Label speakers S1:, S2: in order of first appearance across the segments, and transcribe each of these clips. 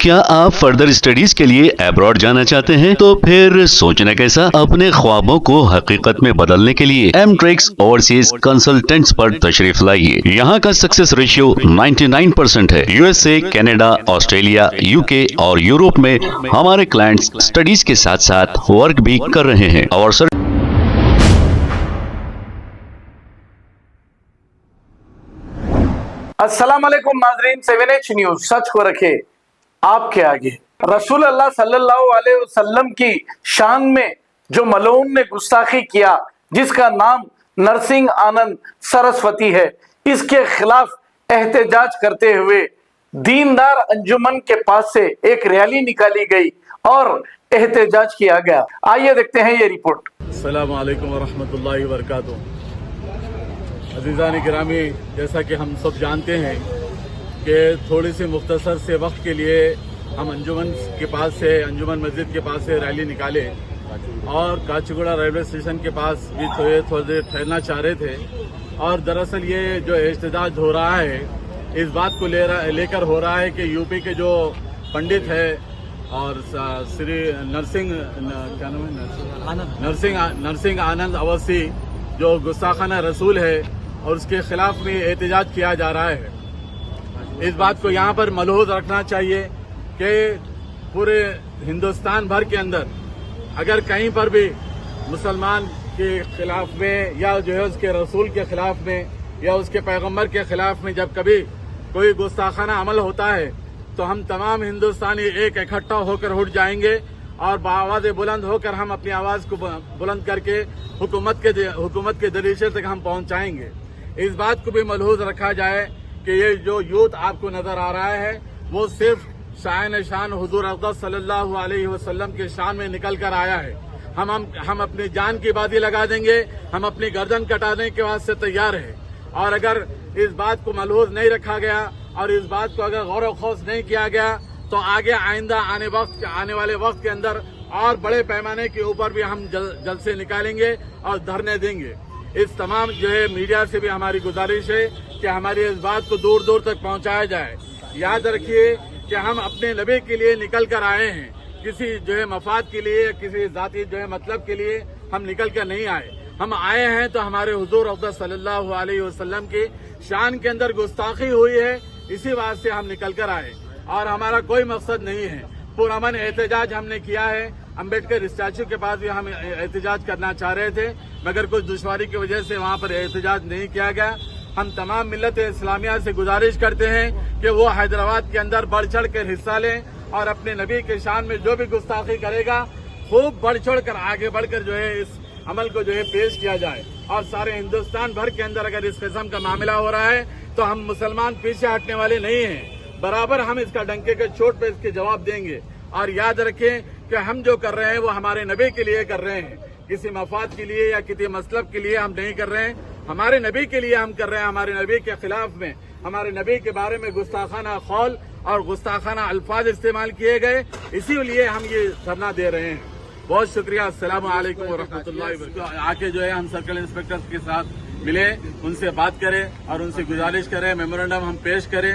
S1: کیا آپ further studies کے لیے ابراڈ جانا چاہتے ہیں؟ تو پھر سوچنا کیسا، اپنے خوابوں کو حقیقت میں بدلنے کے لیے ایم ٹریکس اوورسیز کنسلٹنٹس پر تشریف لائیے۔ یہاں کا سکسیس ریشیو 99% ہے۔ U S A, Canada, Australia, you کے اور یورپ میں ہمارے کلائنٹس اسٹڈیز کے ساتھ ساتھ ورک بھی کر رہے ہیں اور
S2: السلام علیکم ناظرین، 7H نیوز سچ کو رکھے آپ کے آگے۔ رسول اللہ صلی اللہ علیہ وسلم کی شان میں جو ملعون نے گستاخی کیا، جس کا نام نرسنگ آنند سرسوتی ہے، اس کے خلاف احتجاج کرتے ہوئے دیندار انجمن کے پاس سے ایک ریلی نکالی گئی اور احتجاج کیا گیا۔ آئیے دیکھتے ہیں یہ رپورٹ۔
S3: السلام علیکم ورحمۃ اللہ وبرکاتہ۔ عزیزان گرامی، جیسا کہ ہم سب جانتے ہیں کہ تھوڑی سی مختصر سے وقت کے لیے ہم انجمن مسجد کے پاس سے ریلی نکالے اور کاچیگوڑا ریلوے اسٹیشن کے پاس بھی تھوڑی دیر ٹھہرنا چاہ رہے تھے، اور دراصل یہ جو احتجاج ہو رہا ہے اس بات کو لے کر ہو رہا ہے کہ یو پی کے جو پنڈت ہے اور سری نرسنگ آنند اوسی جو گستاخانہ رسول ہے، اور اس کے خلاف میں احتجاج کیا جا رہا ہے۔ اس بات کو یہاں پر ملحوظ رکھنا چاہیے کہ پورے ہندوستان بھر کے اندر اگر کہیں پر بھی مسلمان کے خلاف میں یا جو ہے اس کے رسول کے خلاف میں یا اس کے پیغمبر کے خلاف میں جب کبھی کوئی گستاخانہ عمل ہوتا ہے تو ہم تمام ہندوستانی ایک اکٹھا ہو کر اٹھ جائیں گے اور بآواز بلند ہو کر ہم اپنی آواز کو بلند کر کے حکومت کے دریچے تک ہم پہنچائیں گے۔ اس بات کو بھی ملحوظ رکھا جائے کہ یہ جو یوتھ آپ کو نظر آ رہا ہے وہ صرف شان حضور اقدس صلی اللہ علیہ وسلم کے شان میں نکل کر آیا ہے۔ ہم اپنی جان کی بازی لگا دیں گے، ہم اپنی گردن کٹانے کے واسطے تیار ہیں، اور اگر اس بات کو ملحوظ نہیں رکھا گیا اور اس بات کو اگر غور و خوض نہیں کیا گیا تو آگے آئندہ آنے والے وقت کے اندر اور بڑے پیمانے کے اوپر بھی ہم جلسے نکالیں گے اور دھرنے دیں گے۔ اس تمام جو ہے میڈیا سے بھی ہماری گزارش ہے کہ ہماری اس بات کو دور دور تک پہنچایا جائے۔ یاد رکھیے کہ ہم اپنے نبی کے لیے نکل کر آئے ہیں، کسی جو ہے مفاد کے لیے، کسی ذاتی جو ہے مطلب کے لیے ہم نکل کر نہیں آئے۔ ہم آئے ہیں تو ہمارے حضور اقدس صلی اللہ علیہ وسلم کی شان کے اندر گستاخی ہوئی ہے، اسی واسطے ہم نکل کر آئے، اور ہمارا کوئی مقصد نہیں ہے۔ پرامن احتجاج ہم نے کیا ہے، امبیڈکر اسٹیچو کے پاس بھی ہم احتجاج کرنا چاہ رہے تھے، مگر کچھ دشواری کی وجہ سے وہاں پر احتجاج نہیں کیا گیا۔ ہم تمام ملت اسلامیہ سے گزارش کرتے ہیں کہ وہ حیدرآباد کے اندر بڑھ چڑھ کر حصہ لیں اور اپنے نبی کے شان میں جو بھی گستاخی کرے گا خوب بڑھ چڑھ کر آگے بڑھ کر جو ہے اس عمل کو جو ہے پیش کیا جائے، اور سارے ہندوستان بھر کے اندر اگر اس قسم کا معاملہ ہو رہا ہے تو ہم مسلمان پیچھے ہٹنے والے نہیں ہیں، برابر ہم اس کا ڈنکے کے چوٹ پہ اس کے جواب دیں گے۔ اور یاد رکھیں کہ ہم جو کر رہے ہیں وہ ہمارے نبی کے لیے کر رہے ہیں، کسی مفاد کے لیے یا کسی مطلب کے لیے ہم نہیں کر رہے ہیں، ہمارے نبی کے لیے ہم کر رہے ہیں۔ ہمارے نبی کے خلاف میں، ہمارے نبی کے بارے میں گستاخانہ قول اور گستاخانہ الفاظ استعمال کیے گئے، اسی لیے ہم یہ دھرنا دے رہے ہیں۔ بہت شکریہ۔ السلام علیکم ورحمۃ اللہ وبرکاتہ۔ آ کے جو ہے ہم سرکل انسپیکٹر کے ساتھ ملے، ان سے بات کریں اور ان سے گزارش کریں، میمورنڈم ہم پیش کریں،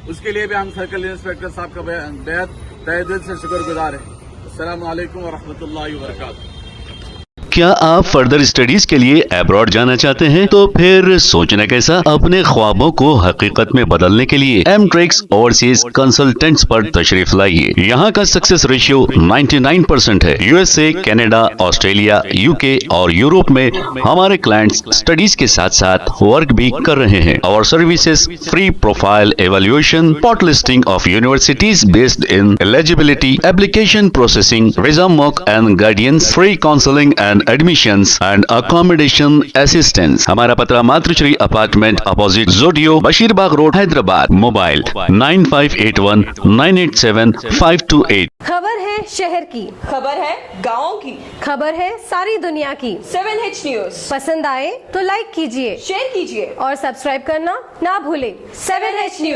S3: اس کے لیے بھی ہم سرکل انسپیکٹر صاحب کا بہت تہہ دل سے شکر گزار ہیں۔ السلام علیکم ورحمۃ اللہ وبرکاتہ۔
S1: کیا آپ فردر اسٹڈیز کے لیے ابراڈ جانا چاہتے ہیں؟ تو پھر سوچنا کیسا، اپنے خوابوں کو حقیقت میں بدلنے کے لیے ایم ٹریکس اوورسیز کنسلٹنٹس پر تشریف لائیے۔ یہاں کا سکسیس ریشیو 99% ہے۔ U S A, Canada, Australia, you کے اور یورپ میں ہمارے کلائنٹس اسٹڈیز کے ساتھ ساتھ ورک بھی کر رہے ہیں اور services free profile evaluation, port listing of universities based in eligibility, application processing, visa موک and guidance, free counselling and admissions and accommodation assistance. ہمارا پتہ ماتر شری اپارٹمنٹ اپوزٹ زوڈیو، بشیر باغ روڈ، حیدرآباد۔ موبائل 9581987528۔
S4: خبر ہے شہر کی،
S5: خبر ہے گاؤں کی،
S4: خبر ہے ساری دنیا کی۔
S5: 7H نیوز
S4: پسند آئے تو لائک کیجئے،
S5: شیئر کیجئے
S4: اور سبسکرائب کرنا نہ بھولیں۔
S5: 7H news.